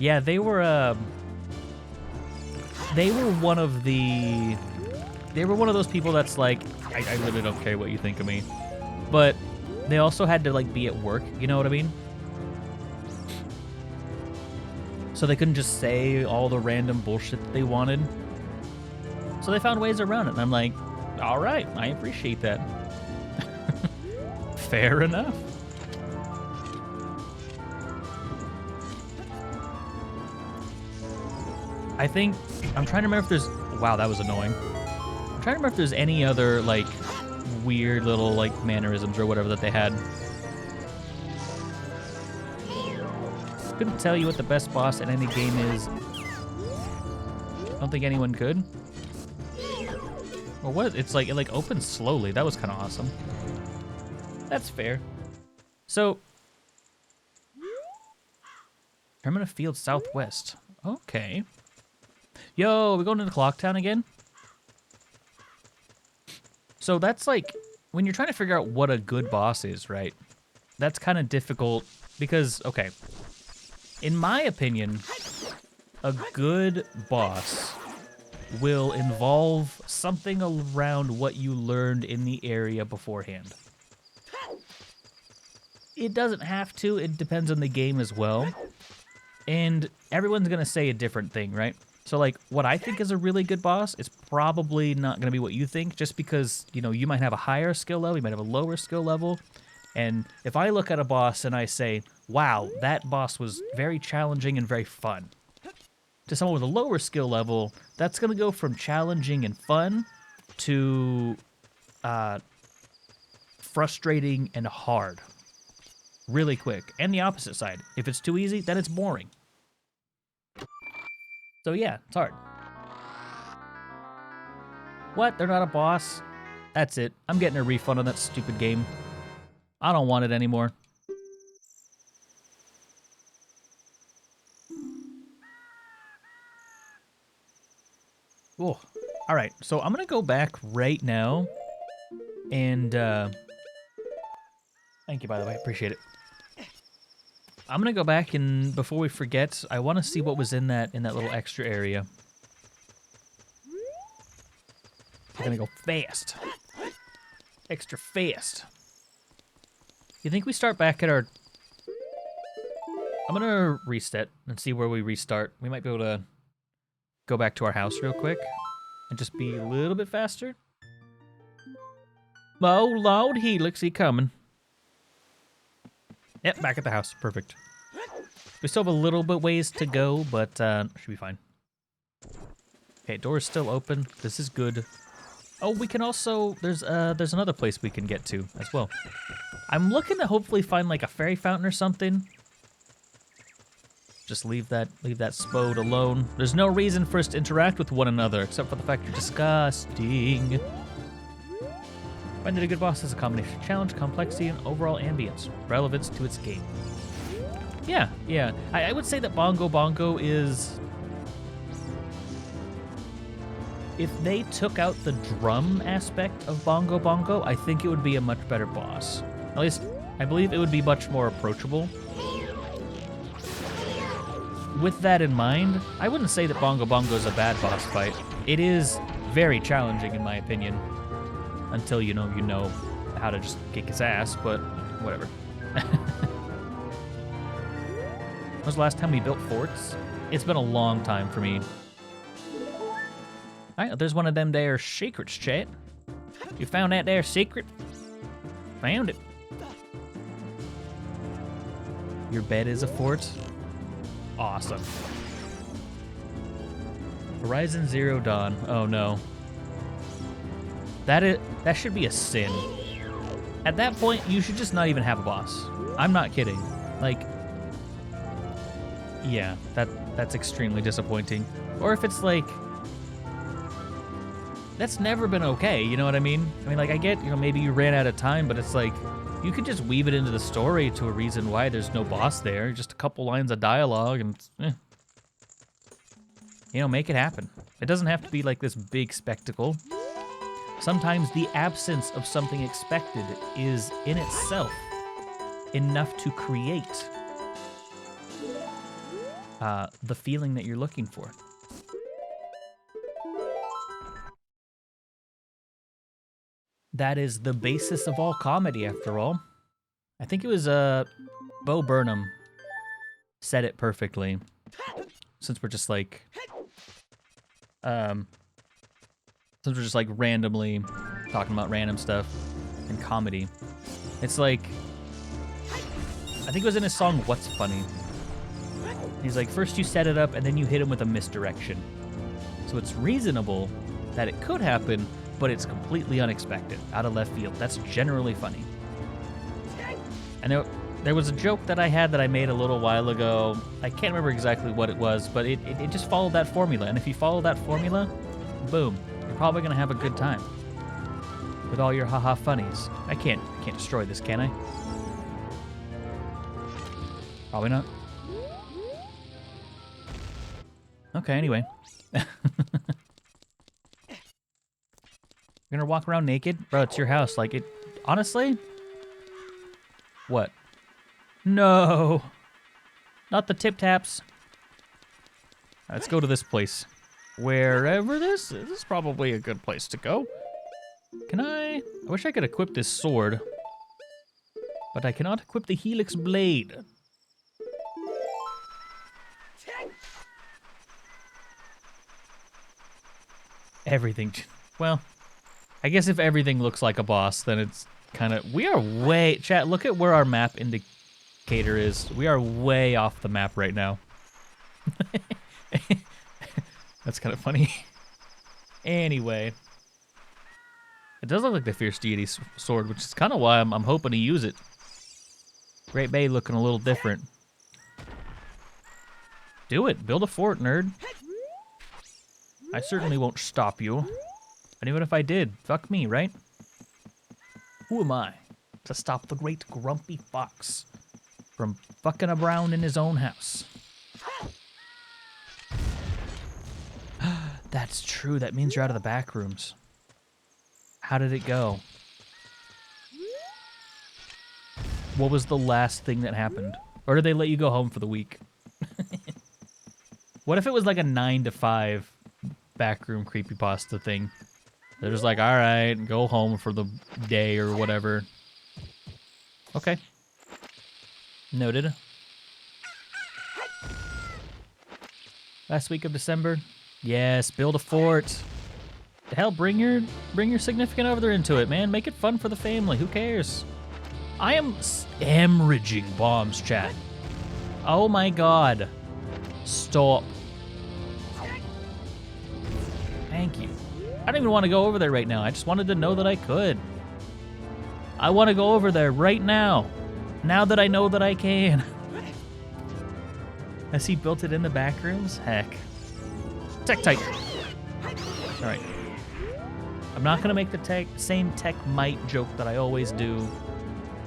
Yeah, they were one of the... They were one of those people that's like, I really don't care what you think of me. But they also had to, like, be at work, you know what I mean? So they couldn't just say all the random bullshit that they wanted. So they found ways around it, and I'm like, all right, I appreciate that. Fair enough. I think, I'm trying to remember if there's, wow, that was annoying. I'm trying to remember if there's any other, like, weird little, like, mannerisms or whatever that they had. Couldn't tell you what the best boss in any game is. Don't think anyone could. Or what? It's like, it like opens slowly. That was kind of awesome. That's fair. So, Permanent Field Southwest. Okay. Yo, we going into Clocktown again? So that's like, when you're trying to figure out what a good boss is, right? That's kind of difficult because, okay, in my opinion, a good boss will involve something around what you learned in the area beforehand. It doesn't have to, it depends on the game as well. And everyone's gonna say a different thing, right? So like, what I think is a really good boss is probably not gonna be what you think, just because, you know, you might have a higher skill level, you might have a lower skill level. And if I look at a boss and I say, wow, that boss was very challenging and very fun, to someone with a lower skill level, that's going to go from challenging and fun to frustrating and hard really quick. And the opposite side. If it's too easy, then it's boring. So yeah, it's hard. What? They're not a boss? That's it. I'm getting a refund on that stupid game. I don't want it anymore. Oh, all right. So I'm gonna go back right now, and thank you, by the way, appreciate it. I'm gonna go back, and before we forget, I want to see what was in that little extra area. We're gonna go fast, extra fast. You think we start back at our... I'm gonna reset and see where we restart. We might be able to go back to our house real quick and just be a little bit faster. Oh, Lord Helix, he coming. Yep, back at the house. Perfect. We still have a little bit ways to go, but should be fine. Okay, door is still open. This is good. Oh, we can also... There's another place we can get to as well. I'm looking to hopefully find like a fairy fountain or something. Just leave that spode alone. There's no reason for us to interact with one another, except for the fact you're disgusting. Find that a good boss has a combination of challenge, complexity, and overall ambience, relevance to its game. Yeah. I would say that Bongo Bongo is... If they took out the drum aspect of Bongo Bongo, I think it would be a much better boss. At least, I believe it would be much more approachable. With that in mind, I wouldn't say that Bongo Bongo is a bad boss fight. It is very challenging, in my opinion. Until you know how to just kick his ass, but whatever. When was the last time we built forts? It's been a long time for me. Alright, there's one of them there secrets, chat. You found that there secret? Found it. Your bed is a fort? Awesome. Horizon Zero Dawn. Oh no. That should be a sin. At that point, you should just not even have a boss. I'm not kidding. Like, yeah, that's extremely disappointing. Or if it's like, that's never been okay, you know what I mean? I mean, like, I get, maybe you ran out of time, but it's like, you could just weave it into the story to a reason why there's no boss there. Just a couple lines of dialogue and, make it happen. It doesn't have to be like this big spectacle. Sometimes the absence of something expected is in itself enough to create the feeling that you're looking for. That is the basis of all comedy, after all. I think it was Bo Burnham said it perfectly. Since we're just like, randomly talking about random stuff and comedy. It's like, I think it was in his song "What's Funny." He's like, first you set it up and then you hit him with a misdirection. So it's reasonable that it could happen, but it's completely unexpected, out of left field. That's generally funny. And there was a joke that I had that I made a little while ago. I can't remember exactly what it was, but it just followed that formula. And if you follow that formula, boom, you're probably gonna have a good time with all your haha funnies. I can't destroy this, can I? Probably not. Okay, anyway. You're gonna walk around naked? Bro, it's your house. Like, it... Honestly? What? No! Not the tip-taps. Let's go to this place. Wherever this is probably a good place to go. Can I wish I could equip this sword. But I cannot equip the Helix blade. Everything. Well, I guess if everything looks like a boss, then it's kind of... We are way... Chat, look at where our map indicator is. We are way off the map right now. That's kind of funny. Anyway. It does look like the Fierce Diety sword, which is kind of why I'm hoping to use it. Great Bay looking a little different. Do it. Build a fort, nerd. I certainly won't stop you. And even if I did, fuck me, right? Who am I to stop the great grumpy fox from fucking around in his own house? That's true. That means you're out of the back rooms. How did it go? What was the last thing that happened? Or did they let you go home for the week? What if it was like a 9 to 5 backroom creepypasta thing? They're just like, all right, go home for the day or whatever. Okay. Noted. Last week of December. Yes, build a fort. The hell, bring your significant other into it, man. Make it fun for the family. Who cares? I am hemorrhaging bombs, chat. Oh my god. Stop. Thank you. I don't even want to go over there right now. I just wanted to know that I could. I want to go over there right now. Now that I know that I can. Has he built it in the back rooms? Heck. Tech tight. All right. I'm not going to make the same tech might joke that I always do.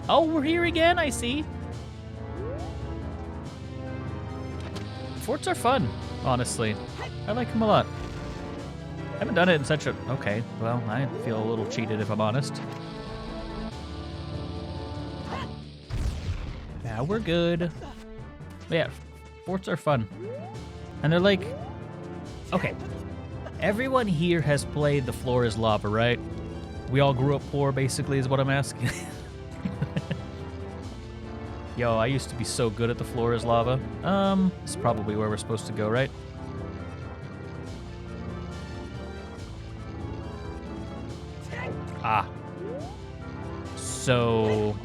Oh, we're here again, I see. Forts are fun, honestly. I like them a lot. I haven't done it in such a... Okay, well, I feel a little cheated if I'm honest. Now we're good. But yeah, forts are fun. And they're like... Okay. Everyone here has played The Floor is Lava, right? We all grew up poor, basically, is what I'm asking. Yo, I used to be so good at The Floor is Lava. This is probably where we're supposed to go, right? Ah. So...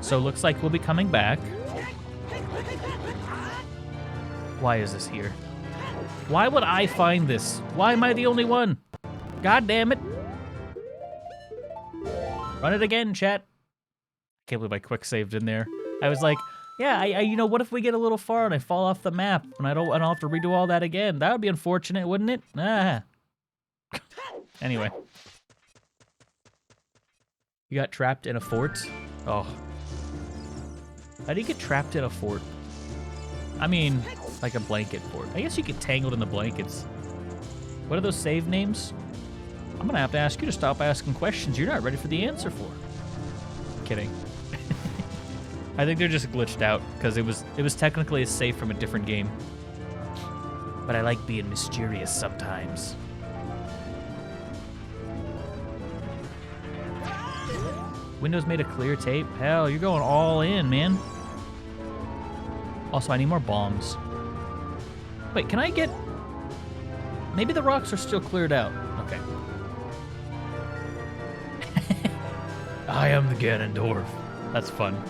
So looks like we'll be coming back. Why is this here? Why would I find this? Why am I the only one? God damn it. Run it again, chat. Can't believe I quick saved in there. I was like, yeah, you know, what if we get a little far and I fall off the map and I'll have to redo all that again? That would be unfortunate, wouldn't it? Ah. Anyway. You got trapped in a fort? Oh. How do you get trapped in a fort? I mean, like a blanket fort. I guess you get tangled in the blankets. What are those save names? I'm gonna have to ask you to stop asking questions you're not ready for the answer for. kidding. I think they're just glitched out because it was technically a save from a different game. But I like being mysterious sometimes. Windows made a clear tape. Hell, you're going all in, man. Also, I need more bombs. Wait, can I get... Maybe the rocks are still cleared out. Okay. I am the Ganondorf. That's fun.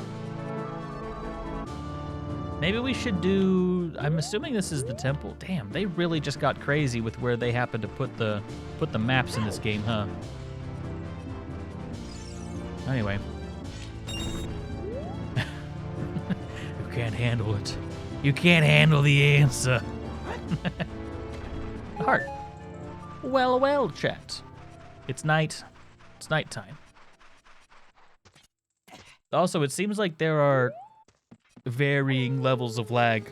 Maybe we should do... I'm assuming this is the temple. Damn, they really just got crazy with where they happened to put the maps in this game, huh? Anyway. You can't handle it. You can't handle the answer. Heart. Well, well, chat. It's night. It's nighttime. Also, it seems like there are varying levels of lag.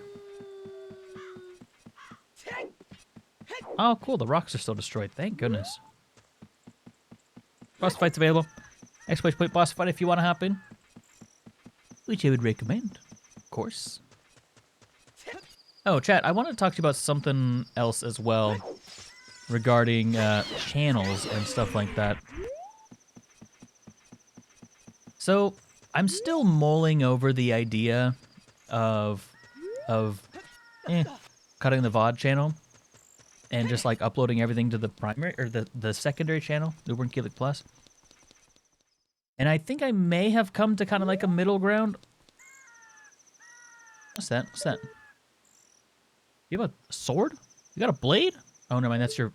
Oh, cool. The rocks are still destroyed. Thank goodness. Boss fight's available. Exclamation point boss fight if you want to hop in. Which I would recommend, of course. Oh, chat, I want to talk to you about something else as well regarding channels and stuff like that. So, I'm still mulling over the idea of cutting the VOD channel and just like uploading everything to the primary or the secondary channel, Newbornkilik Plus. And I think I may have come to kind of like a middle ground. What's that? What's that? You have a sword? You got a blade? Oh no, man, that's your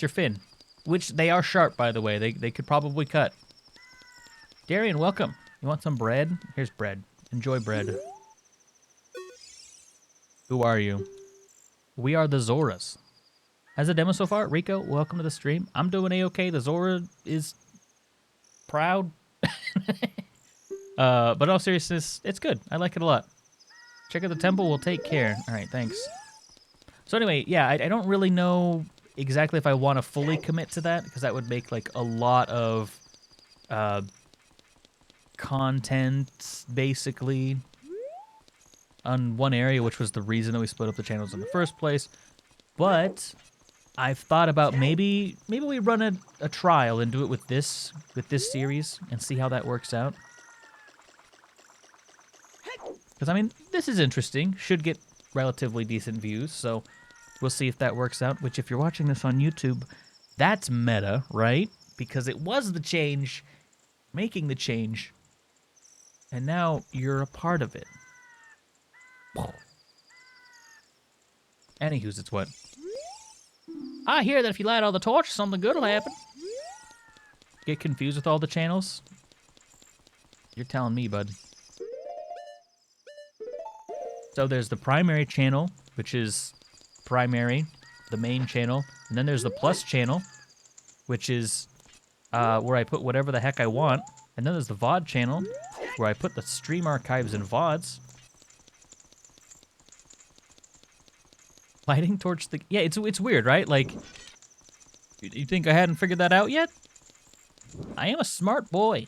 fin. Which they are sharp, by the way. They could probably cut. Darian, welcome. You want some bread? Here's bread. Enjoy bread. Who are you? We are the Zoras. Has a demo so far? Rico, welcome to the stream. I'm doing A-okay. The Zora is proud. But in all seriousness, it's good. I like it a lot. Check out the temple. We'll take care. All right, thanks. So anyway, yeah, I don't really know exactly if I want to fully commit to that because that would make like a lot of content basically on one area, which was the reason that we split up the channels in the first place. But I've thought about maybe we run a trial and do it with this series and see how that works out. Because I mean, this is interesting. Should get relatively decent views, so we'll see if that works out. Which, if you're watching this on YouTube, that's meta, right? Because it was the change, making the change, and now you're a part of it. Anywho's, it's what? I hear that if you light all the torches, something good will happen. Get confused with all the channels? You're telling me, bud. So there's the primary channel, which is primary, the main channel. And then there's the plus channel, which is where I put whatever the heck I want. And then there's the VOD channel, where I put the stream archives and VODs. Lighting torch the... Yeah, it's weird, right? Like, you think I hadn't figured that out yet? I am a smart boy.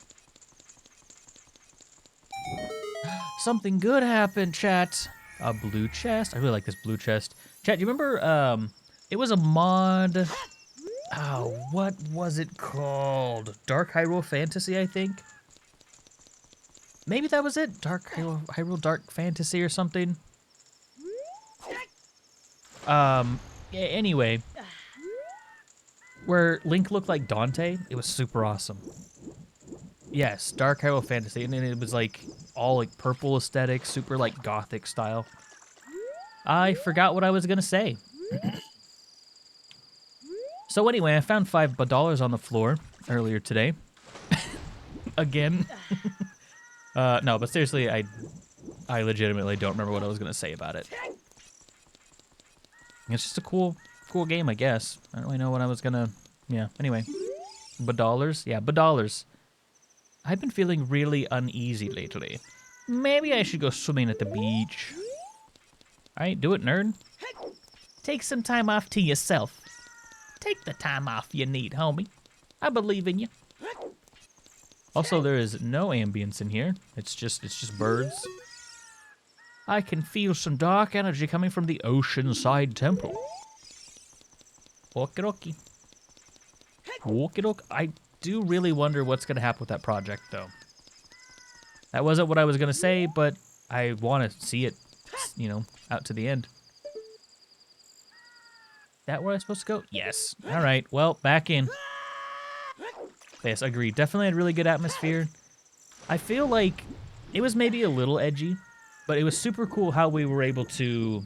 Something good happened, chat. A blue chest. I really like this blue chest. Chat, do you remember, it was a mod... Oh, what was it called? Dark Hyrule Fantasy, I think? Maybe that was it? Hyrule Dark Fantasy or something? Yeah, anyway. Where Link looked like Dante. It was super awesome. Yes, Dark Hyrule Fantasy. And it was like all like purple aesthetic, super like gothic style. I forgot what I was gonna say. So anyway, I found $5 on the floor earlier today. Again. No, but seriously, I legitimately don't remember what I was gonna say about it. It's just a cool game, I guess. I don't really know what I was gonna... Yeah, anyway. $. Yeah, $. I've been feeling really uneasy lately. Maybe I should go swimming at the beach. Alright, do it, nerd. Take some time off to yourself. Take the time off you need, homie. I believe in you. Also, there is no ambience in here. It's just birds. I can feel some dark energy coming from the Oceanside Temple. Okie dokie. I do really wonder what's going to happen with that project, though. That wasn't what I was going to say, but I want to see it, you know, out to the end. That where I'm supposed to go? Yes. All right. Well, back in. Yes, agreed. Definitely had really good atmosphere. I feel like it was maybe a little edgy, but it was super cool how we were able to,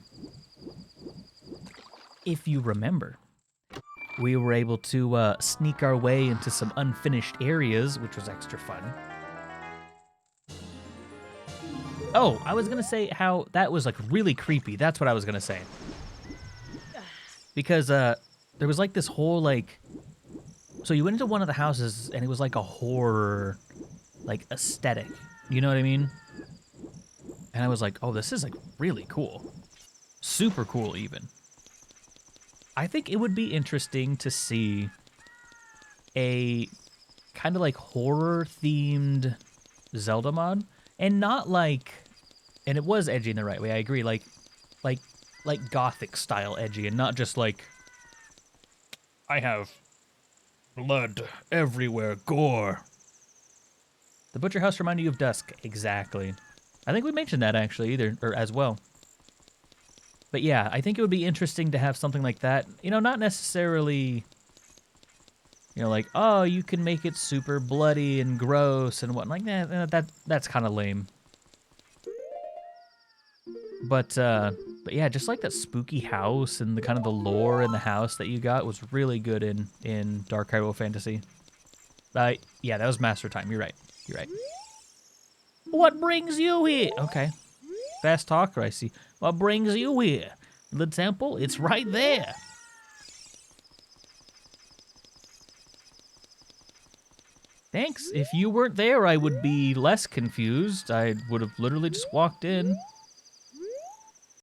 if you remember, we were able to sneak our way into some unfinished areas, which was extra fun. Oh, I was going to say how that was like really creepy. That's what I was going to say. Because there was like this whole like, so you went into one of the houses and it was like a horror like aesthetic. You know what I mean? And I was like, oh, this is like really cool. Super cool even. I think it would be interesting to see a kind of like horror themed Zelda mod, and not like, and it was edgy in the right way. I agree, like gothic style edgy, and not just like I have blood everywhere, gore. The butcher house reminded you of Dusk, exactly. I think we mentioned that actually or as well. But yeah, I think it would be interesting to have something like that. You know, not necessarily, you know, like, oh, you can make it super bloody and gross and whatnot. Like, that's kind of lame. But yeah, just like that spooky house and the kind of the lore in the house that you got was really good in Dark Hyrule Fantasy. Yeah, that was Master Time. You're right. You're right. What brings you here? Okay. Fast talker, I see. What brings you here? The temple? It's right there. Thanks. If you weren't there, I would be less confused. I would have literally just walked in.